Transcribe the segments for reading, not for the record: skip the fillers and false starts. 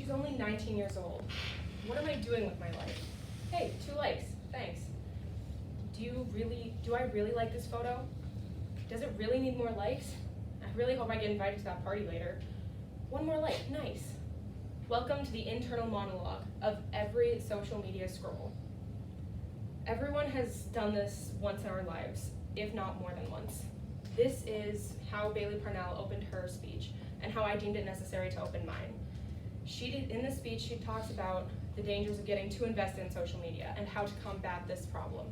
She's only 19 years old. What am I doing with my life? Hey, 2 likes, thanks. Do I really like this photo? Does it really need more likes? I really hope I get invited to that party later. 1 more like, nice. Welcome to the internal monologue of every social media scroll. Everyone has done this once in our lives, if not more than once. This is how Bailey Pronoun opened her speech, and how I deemed it necessary to open mine. In this speech, she talks about the dangers of getting too invested in social media and how to combat this problem,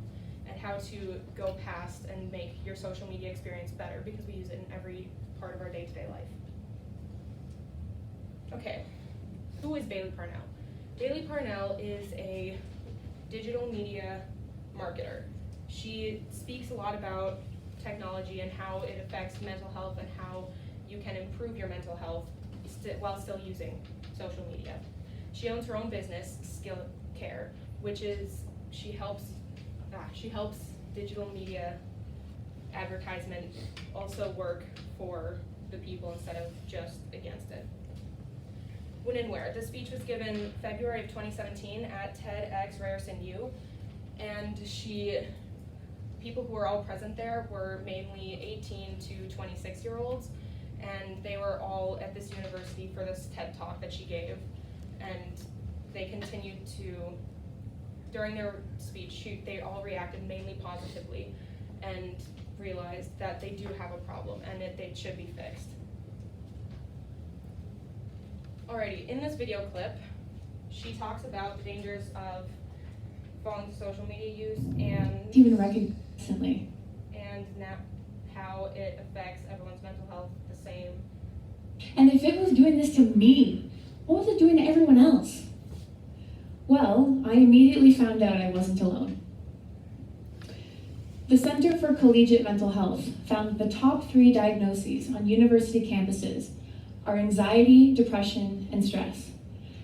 and how to go past and make your social media experience better, because we use it in every part of our day-to-day life. Okay, who is Bailey Pronoun? Bailey Pronoun is a digital media marketer. She speaks a lot about technology and how it affects mental health and how you can improve your mental health while still using social media. She owns her own business, Skill Care, which is she helps digital media advertisement also work for the people instead of just against it. When and where? The speech was given February of 2017 at TEDx Ryerson U, and people who were all present there were mainly 18 to 26-year-olds, and they were all at this university for this TED Talk that she gave, and they continued to, during their speech, they all reacted mainly positively and realized that they do have a problem and that they should be fixed. Alrighty, in this video clip, she talks about the dangers of falling to social media use and even recently, and now how it affects everyone's mental health the same. And if it was doing this to me, what was it doing to everyone else? Well, I immediately found out I wasn't alone. The Center for Collegiate Mental Health found that the top 3 diagnoses on university campuses are anxiety, depression, and stress.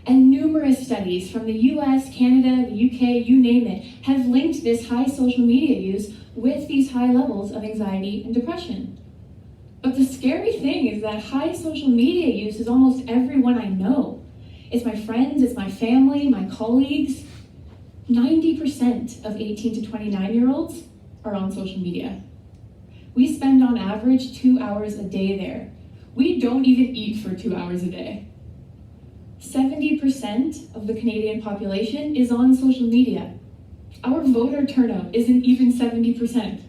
And numerous studies from the US, Canada, the UK, you name it, have linked this high social media use with these high levels of anxiety and depression. But the scary thing is that high social media use is almost everyone I know. It's my friends, it's my family, my colleagues. 90% of 18 to 29-year-olds are on social media. We spend on average 2 hours a day there. We don't even eat for 2 hours a day. 70% of the Canadian population is on social media. Our voter turnout isn't even 70%.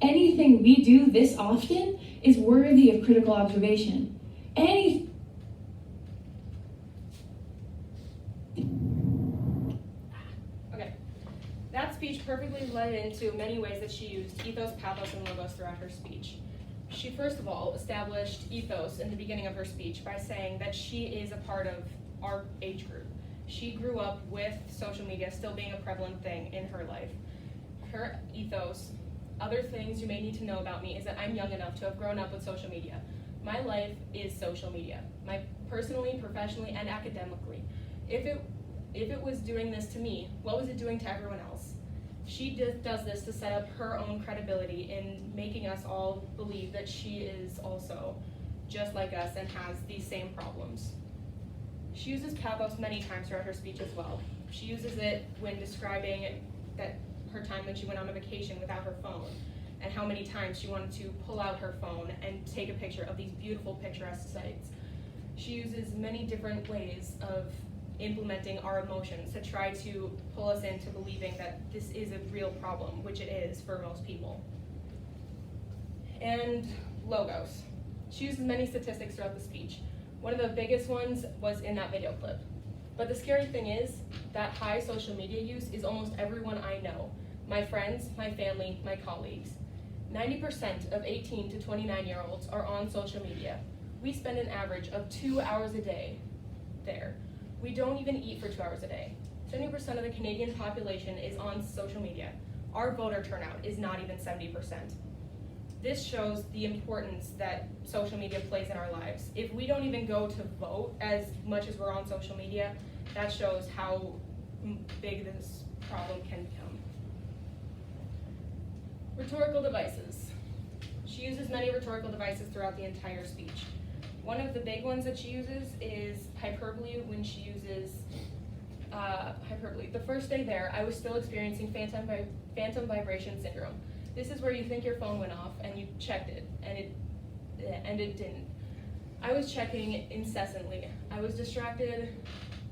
Anything we do this often is worthy of critical observation. Okay, that speech perfectly led into many ways that she used ethos, pathos, and logos throughout her speech. She first of all established ethos in the beginning of her speech by saying that she is a part of our age group. She grew up with social media still being a prevalent thing in her life. Her ethos, other things you may need to know about me, is that I'm young enough to have grown up with social media. My life is social media, personally, professionally, and academically. If it was doing this to me, what was it doing to everyone else? She does this to set up her own credibility in making us all believe that she is also just like us and has these same problems. She uses pathos many times throughout her speech as well. She uses it when describing her time when she went on a vacation without her phone, and how many times she wanted to pull out her phone and take a picture of these beautiful picturesque sights. She uses many different ways of implementing our emotions to try to pull us into believing that this is a real problem, which it is for most people. And logos. She uses many statistics throughout the speech. One of the biggest ones was in that video clip. But the scary thing is that high social media use is almost everyone I know. My friends, my family, my colleagues. 90% of 18 to 29-year-olds are on social media. We spend an average of 2 hours a day there. We don't even eat for 2 hours a day. 70% of the Canadian population is on social media. Our voter turnout is not even 70%. This shows the importance that social media plays in our lives. If we don't even go to vote as much as we're on social media, that shows how big this problem can become. Rhetorical devices. She uses many rhetorical devices throughout the entire speech. One of the big ones that she uses is hyperbole when she uses hyperbole. The first day there, I was still experiencing phantom vibration syndrome. This is where you think your phone went off and you checked it, and it didn't. I was checking incessantly. I was distracted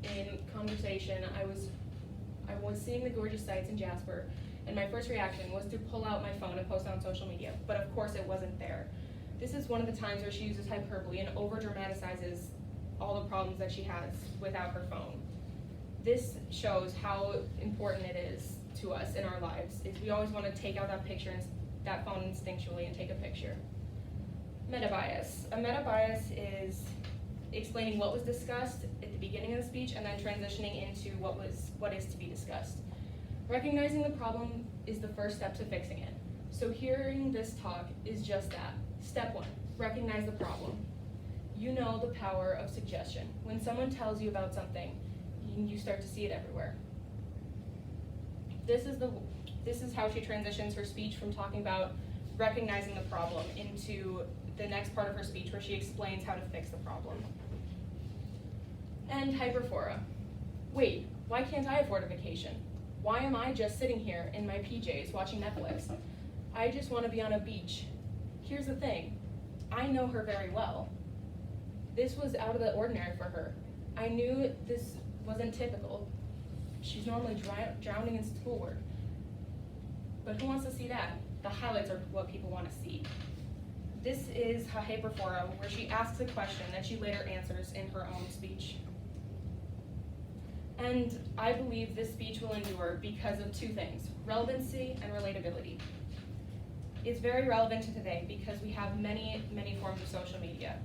in conversation. I was seeing the gorgeous sights in Jasper, and my first reaction was to pull out my phone and post it on social media, but of course it wasn't there. This is one of the times where she uses hyperbole and over-dramatizes all the problems that she has without her phone. This shows how important it is to us in our lives. We always want to take out that picture and that phone instinctually and take a picture. Metabias. A metabias is explaining what was discussed at the beginning of the speech and then transitioning into what is to be discussed. Recognizing the problem is the first step to fixing it. So hearing this talk is just that. Step 1, recognize the problem. You know the power of suggestion. When someone tells you about something, you start to see it everywhere. This is how she transitions her speech from talking about recognizing the problem into the next part of her speech where she explains how to fix the problem. And hyperphora. Wait, why can't I afford a vacation? Why am I just sitting here in my PJs watching Netflix? I just want to be on a beach. Here's the thing, I know her very well. This was out of the ordinary for her. I knew this wasn't typical. She's normally drowning in schoolwork. But who wants to see that? The highlights are what people want to see. This is a hyperphora where she asks a question that she later answers in her own speech. And I believe this speech will endure because of 2 things, relevancy and relatability. It's very relevant to today because we have many, many forms of social media.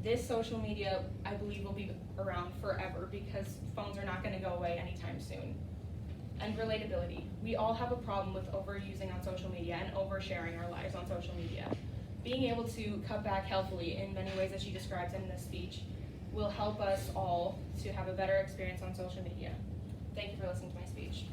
This social media, I believe, will be around forever because phones are not going to go away anytime soon. And relatability. We all have a problem with overusing on social media and oversharing our lives on social media. Being able to cut back healthily in many ways that she describes in this speech will help us all to have a better experience on social media. Thank you for listening to my speech.